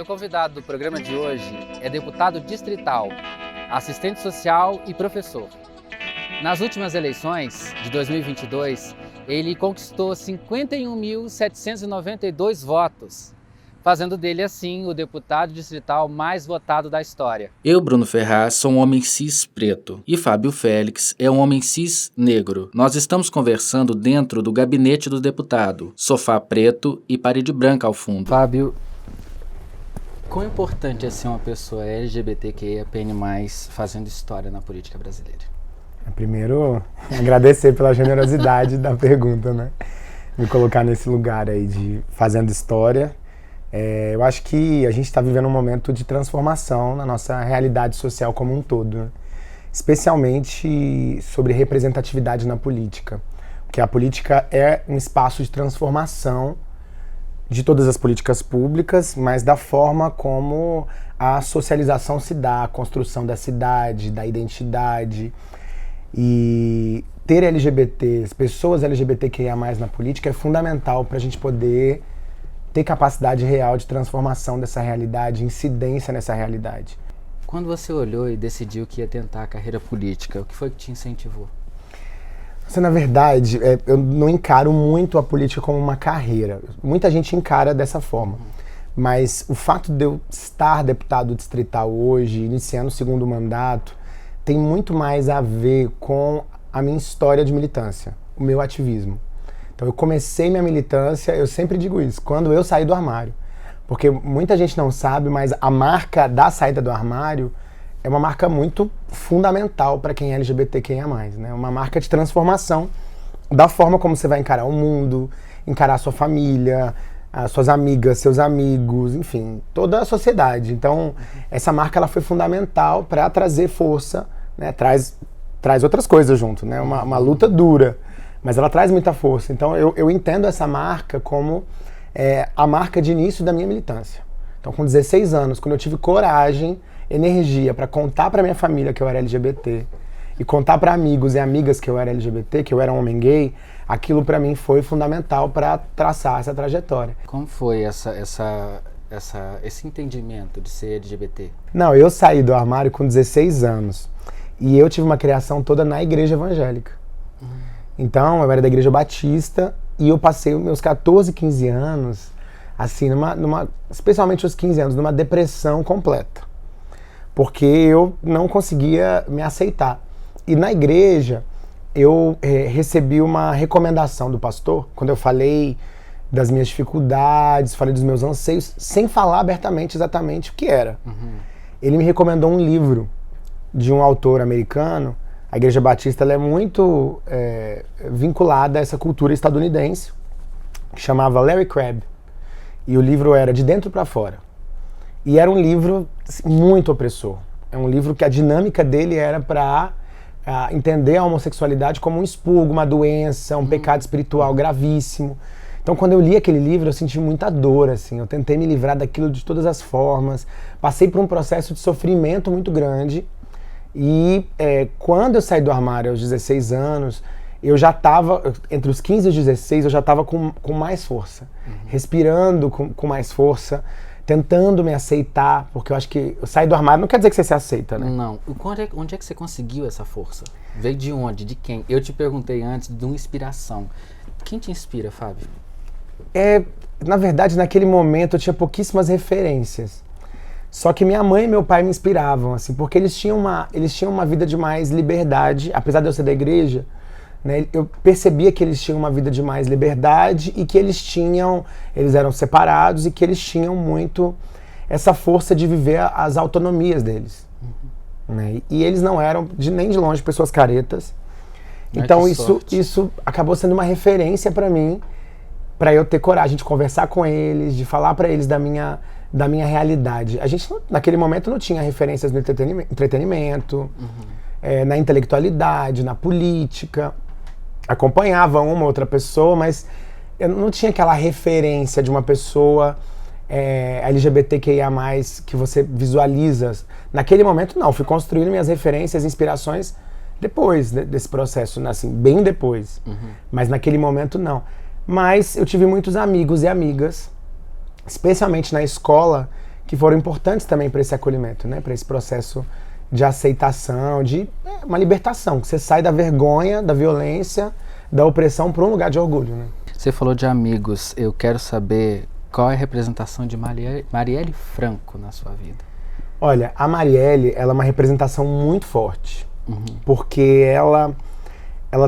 Meu convidado do programa de hoje é deputado distrital, assistente social e professor. Nas últimas eleições de 2022, ele conquistou 51.792 votos, fazendo dele, assim, o deputado distrital mais votado da história. Eu, Bruno Ferraz, sou um homem cis preto e Fábio Félix é um homem cis negro. Nós estamos conversando dentro do gabinete do deputado, sofá preto e parede branca ao fundo. Fábio, quão importante é ser uma pessoa LGBTQIAPN+, fazendo história na política brasileira? Primeiro, agradecer pela generosidade da pergunta, né? Me colocar nesse lugar aí de fazendo história. Eu acho que a gente está vivendo um momento de transformação na nossa realidade social como um todo, né? Especialmente sobre representatividade na política. Porque a política é um espaço de transformação de todas as políticas públicas, mas da forma como a socialização se dá, a construção da cidade, da identidade. E ter LGBTs, pessoas LGBTQIA+, na política é fundamental para a gente poder ter capacidade real de transformação dessa realidade, incidência nessa realidade. Quando você olhou e decidiu que ia tentar a carreira política, o que foi que te incentivou? Na verdade, eu não encaro muito a política como uma carreira. Muita gente encara dessa forma. Mas o fato de eu estar deputado distrital hoje, iniciando o segundo mandato, tem muito mais a ver com a minha história de militância, o meu ativismo. Então eu comecei minha militância, eu sempre digo isso, quando eu saí do armário. Porque muita gente não sabe, mas a marca da saída do armário é uma marca muito fundamental para quem é LGBTQIA+, né? Uma marca de transformação da forma como você vai encarar o mundo, encarar a sua família, as suas amigas, seus amigos, enfim, toda a sociedade. Então, essa marca ela foi fundamental para trazer força, né? Traz outras coisas junto, né? Uma luta dura, mas ela traz muita força. Então, eu entendo essa marca como a marca de início da minha militância. Então, com 16 anos, quando eu tive coragem, energia para contar para minha família que eu era LGBT e contar para amigos e amigas que eu era LGBT, que eu era um homem gay, aquilo para mim foi fundamental para traçar essa trajetória. Como foi esse entendimento de ser LGBT? Não, eu saí do armário com 16 anos e eu tive uma criação toda na igreja evangélica. Então, eu era da igreja batista e eu passei os meus 14, 15 anos, assim, especialmente os 15 anos, numa depressão completa. Porque eu não conseguia me aceitar. E na igreja, eu recebi uma recomendação do pastor, quando eu falei das minhas dificuldades, falei dos meus anseios, sem falar abertamente exatamente o que era. Ele me recomendou um livro de um autor americano. A Igreja Batista ela é muito vinculada a essa cultura estadunidense, que chamava Larry Crabb. E o livro era De Dentro para Fora. E era um livro muito opressor. É um livro que a dinâmica dele era para entender a homossexualidade como um expurgo, uma doença, um pecado espiritual gravíssimo. Então, quando eu li aquele livro, eu senti muita dor, assim. Eu tentei me livrar daquilo de todas as formas. Passei por um processo de sofrimento muito grande. E quando eu saí do armário aos 16 anos, eu já estava, entre os 15 e os 16, eu já estava com mais força. Respirando com mais força. Tentando me aceitar, porque eu acho que sair do armário não quer dizer que você se aceita, né? Não. Onde é que você conseguiu essa força? Veio de onde? De quem? Eu te perguntei antes de uma inspiração. Quem te inspira, Fábio? Na verdade, naquele momento eu tinha pouquíssimas referências. Só que minha mãe e meu pai me inspiravam, assim, porque eles tinham uma vida de mais liberdade, apesar de eu ser da igreja, né, eu percebia que eles tinham uma vida de mais liberdade e que eles eram separados e que eles tinham muito essa força de viver as autonomias deles. Né? E eles não eram nem de longe pessoas caretas. Então isso acabou sendo uma referência para mim, para eu ter coragem de conversar com eles, de falar para eles da minha realidade. A gente naquele momento não tinha referências no entretenimento, na intelectualidade, na política. Acompanhava uma outra pessoa, mas eu não tinha aquela referência de uma pessoa LGBTQIA+, que você visualiza. Naquele momento, não. Fui construindo minhas referências, inspirações depois desse processo, assim, bem depois. Mas naquele momento, não. Mas eu tive muitos amigos e amigas, especialmente na escola, que foram importantes também para esse acolhimento, né? Para esse processo de aceitação, de uma libertação, que você sai da vergonha, da violência, da opressão para um lugar de orgulho, né? Você falou de amigos, eu quero saber qual é a representação de Marielle Franco na sua vida. Olha, a Marielle, ela é uma representação muito forte, porque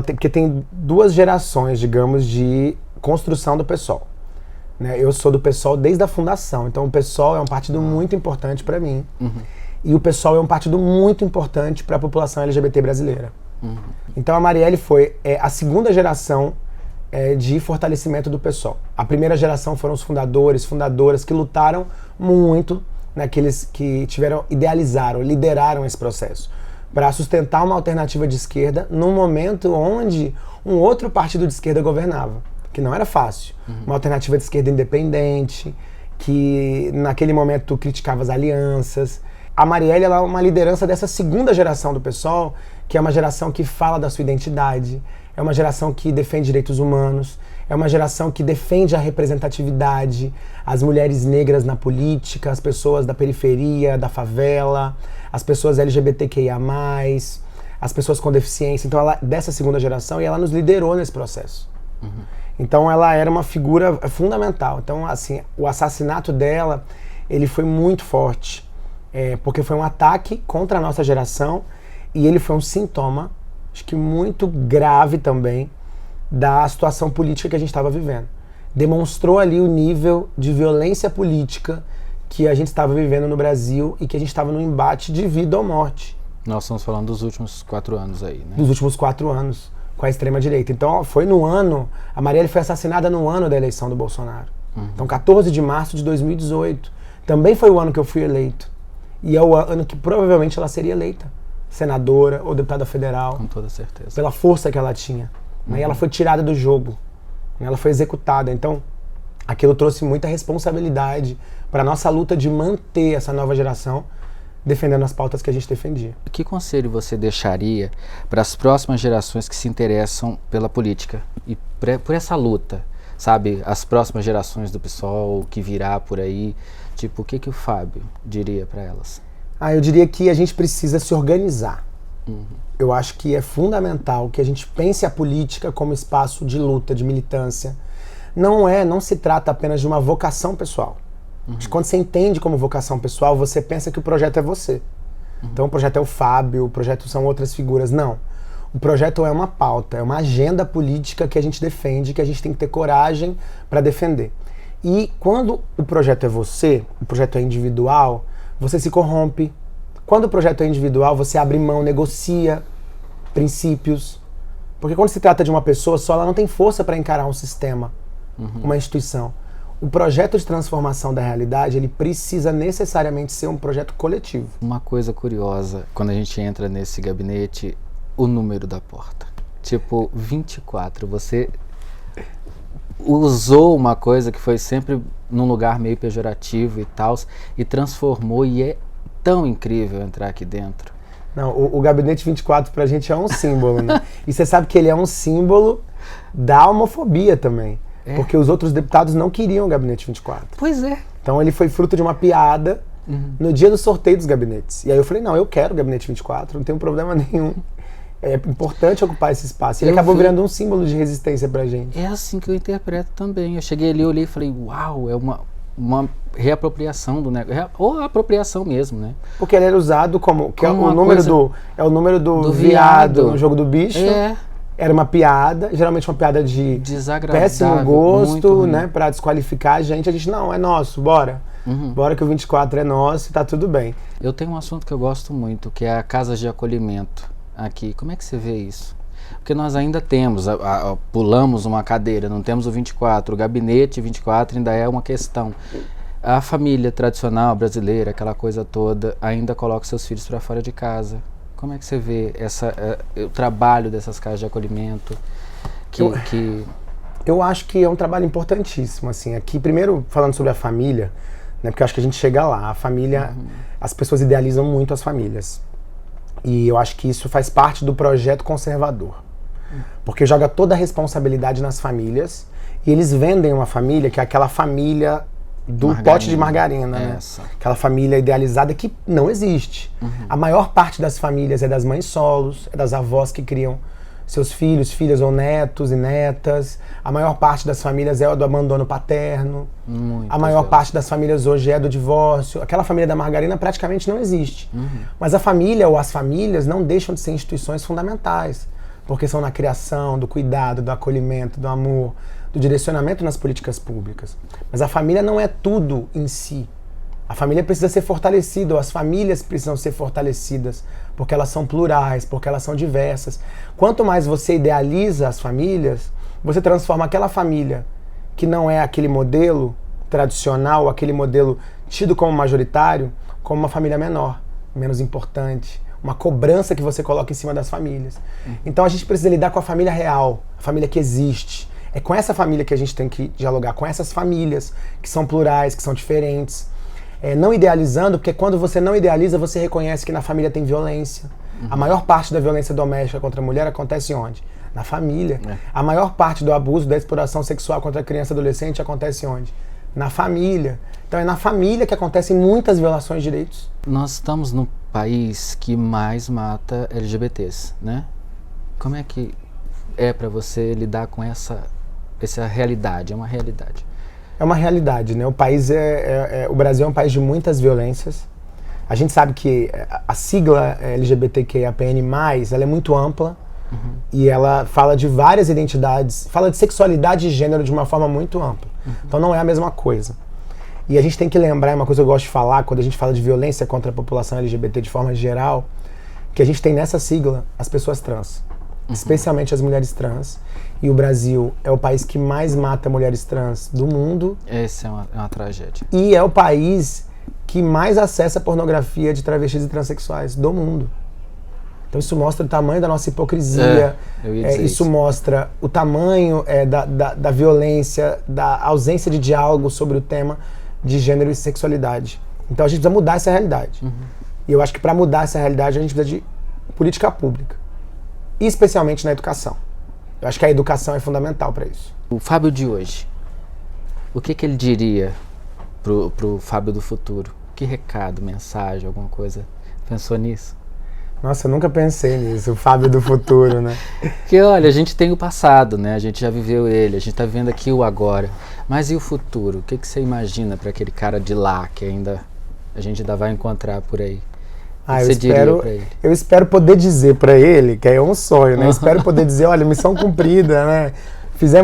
porque tem duas gerações, digamos, de construção do PSOL. Né? Eu sou do PSOL desde a fundação, então o PSOL é um partido muito importante para mim. E o PSOL é um partido muito importante para a população LGBT brasileira. Então a Marielle foi a segunda geração de fortalecimento do PSOL. A primeira geração foram os fundadores, fundadoras que lutaram muito, naqueles que idealizaram, lideraram esse processo, para sustentar uma alternativa de esquerda num momento onde um outro partido de esquerda governava, que não era fácil. Uma alternativa de esquerda independente, que naquele momento criticava as alianças. A Marielle, ela é uma liderança dessa segunda geração do PSOL, que é uma geração que fala da sua identidade, é uma geração que defende direitos humanos, é uma geração que defende a representatividade, as mulheres negras na política, as pessoas da periferia, da favela, as pessoas LGBTQIA+, as pessoas com deficiência. Então ela é dessa segunda geração e ela nos liderou nesse processo. Então ela era uma figura fundamental. Então, assim, o assassinato dela, ele foi muito forte, porque foi um ataque contra a nossa geração e ele foi um sintoma, acho que muito grave também, da situação política que a gente estava vivendo. Demonstrou ali o nível de violência política que a gente estava vivendo no Brasil e que a gente estava num embate de vida ou morte. Nós estamos falando dos últimos 4 anos aí, né? Dos últimos 4 anos, com a extrema-direita. Então, foi no ano... A Marielle foi assassinada no ano da eleição do Bolsonaro. Então, 14 de março de 2018. Também foi o ano que eu fui eleito. E é o ano que provavelmente ela seria eleita. Senadora ou deputada federal. Com toda certeza. Pela força que ela tinha. E ela foi tirada do jogo. Ela foi executada. Então, aquilo trouxe muita responsabilidade para a nossa luta de manter essa nova geração defendendo as pautas que a gente defendia. Que conselho você deixaria para as próximas gerações que se interessam pela política e por essa luta, sabe? As próximas gerações do PSOL que virá por aí, tipo, o que o Fábio diria para elas? Eu diria que a gente precisa se organizar. Eu acho que é fundamental que a gente pense a política como espaço de luta, de militância. Não se trata apenas de uma vocação pessoal. Quando você entende como vocação pessoal, você pensa que o projeto é você. Então o projeto é o Fábio, o projeto são outras figuras. Não. O projeto é uma pauta, é uma agenda política que a gente defende, que a gente tem que ter coragem para defender. E quando o projeto é você, o projeto é individual, você se corrompe. Quando o projeto é individual, você abre mão, negocia princípios. Porque quando se trata de uma pessoa só, ela não tem força para encarar um sistema, uma instituição. O projeto de transformação da realidade, ele precisa necessariamente ser um projeto coletivo. Uma coisa curiosa, quando a gente entra nesse gabinete, o número da porta. Tipo, 24. Você usou uma coisa que foi sempre num lugar meio pejorativo e tal, e transformou, e é tão incrível entrar aqui dentro. Não, o Gabinete 24 pra gente é um símbolo, né? E você sabe que ele é um símbolo da homofobia também. Porque os outros deputados não queriam o Gabinete 24. Pois é. Então ele foi fruto de uma piada no dia do sorteio dos gabinetes. E aí eu falei, não, eu quero o Gabinete 24, não tem problema nenhum. É importante ocupar esse espaço. Ele acabou virando um símbolo de resistência pra gente. É assim que eu interpreto também. Eu cheguei ali, olhei e falei, uau, é uma reapropriação do negócio. Ou apropriação mesmo, né? Porque ele era usado como o número do viado no Jogo do Bicho. Era uma piada, geralmente uma piada de péssimo gosto, né? Pra desqualificar a gente não, é nosso, bora. Bora que o 24 é nosso e tá tudo bem. Eu tenho um assunto que eu gosto muito, que é a casas de acolhimento aqui. Como é que você vê isso? Porque nós ainda temos, pulamos uma cadeira, não temos o 24, o gabinete 24 ainda é uma questão. A família tradicional brasileira, aquela coisa toda, ainda coloca seus filhos para fora de casa. Como é que você vê o trabalho dessas casas de acolhimento? Eu acho que é um trabalho importantíssimo, assim. Aqui, primeiro, falando sobre a família, né, porque eu acho que a gente chega lá, a família, as pessoas idealizam muito as famílias. E eu acho que isso faz parte do projeto conservador. Porque joga toda a responsabilidade nas famílias e eles vendem uma família que é aquela família do pote de margarina, né? Aquela família idealizada que não existe. A maior parte das famílias é das mães solos, é das avós que criam seus filhos, filhas ou netos e netas. A maior parte das famílias é do abandono paterno. A maior parte das famílias hoje é do divórcio. Aquela família da margarina praticamente não existe. Mas a família ou as famílias não deixam de ser instituições fundamentais, porque são na criação, do cuidado, do acolhimento, do amor, do direcionamento nas políticas públicas. Mas a família não é tudo em si. A família precisa ser fortalecida, ou as famílias precisam ser fortalecidas, porque elas são plurais, porque elas são diversas. Quanto mais você idealiza as famílias, você transforma aquela família que não é aquele modelo tradicional, aquele modelo tido como majoritário, como uma família menor, menos importante, uma cobrança que você coloca em cima das famílias. Então a gente precisa lidar com a família real, a família que existe. É com essa família que a gente tem que dialogar, com essas famílias que são plurais, que são diferentes. Não idealizando, porque quando você não idealiza, você reconhece que na família tem violência. A maior parte da violência doméstica contra a mulher acontece onde? Na família. A maior parte do abuso, da exploração sexual contra a criança e adolescente acontece onde? Na família. Então é na família que acontecem muitas violações de direitos. Nós estamos no país que mais mata LGBTs, né? Como é que é para você lidar com essa realidade? É uma realidade. É uma realidade, né? O o Brasil é um país de muitas violências. A gente sabe que a sigla LGBTQIAPN+, ela é muito ampla e ela fala de várias identidades, fala de sexualidade e gênero de uma forma muito ampla. Então não é a mesma coisa. E a gente tem que lembrar, é uma coisa que eu gosto de falar, quando a gente fala de violência contra a população LGBT de forma geral, que a gente tem nessa sigla as pessoas trans, especialmente as mulheres trans. E o Brasil é o país que mais mata mulheres trans do mundo. Essa é uma tragédia. E é o país que mais acessa pornografia de travestis e transexuais do mundo. Então isso mostra o tamanho da nossa hipocrisia, isso mostra o tamanho da violência, da ausência de diálogo sobre o tema de gênero e sexualidade. Então a gente precisa mudar essa realidade. E eu acho que para mudar essa realidade a gente precisa de política pública, e especialmente na educação. Eu acho que a educação é fundamental para isso. O Fábio de hoje, o que ele diria pro Fábio do futuro? Que recado, mensagem, alguma coisa? Pensou nisso? Nossa, eu nunca pensei nisso, o Fábio do futuro, né? Porque, olha, a gente tem o passado, né? A gente já viveu ele, a gente tá vendo aqui o agora. Mas e o futuro? O que você imagina para aquele cara de lá que a gente ainda vai encontrar por aí? Eu espero poder dizer para ele, que é um sonho, né? Eu espero poder dizer, olha, missão cumprida, né?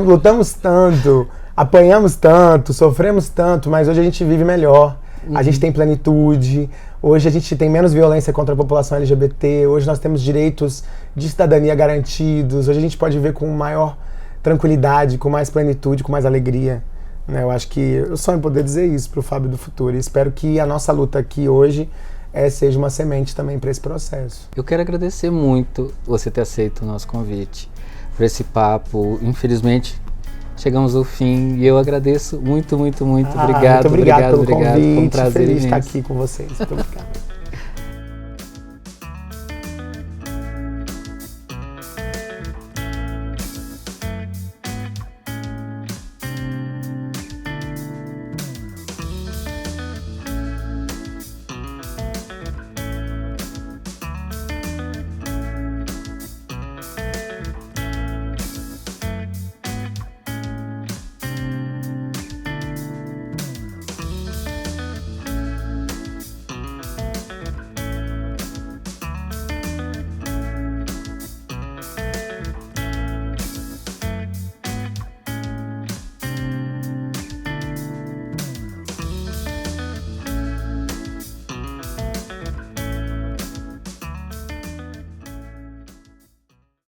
Lutamos tanto, apanhamos tanto, sofremos tanto, mas hoje a gente vive melhor. A gente tem plenitude, hoje a gente tem menos violência contra a população LGBT, hoje nós temos direitos de cidadania garantidos, hoje a gente pode viver com maior tranquilidade, com mais plenitude, com mais alegria. Né? Eu acho que eu sonho em poder dizer isso para o Fábio do futuro e espero que a nossa luta aqui hoje seja uma semente também para esse processo. Eu quero agradecer muito você ter aceito o nosso convite por esse papo. Infelizmente, chegamos ao fim e eu agradeço muito, muito, muito. Obrigado, muito obrigado pelo convite. Foi um prazer Feliz imenso estar aqui com vocês. Muito obrigado.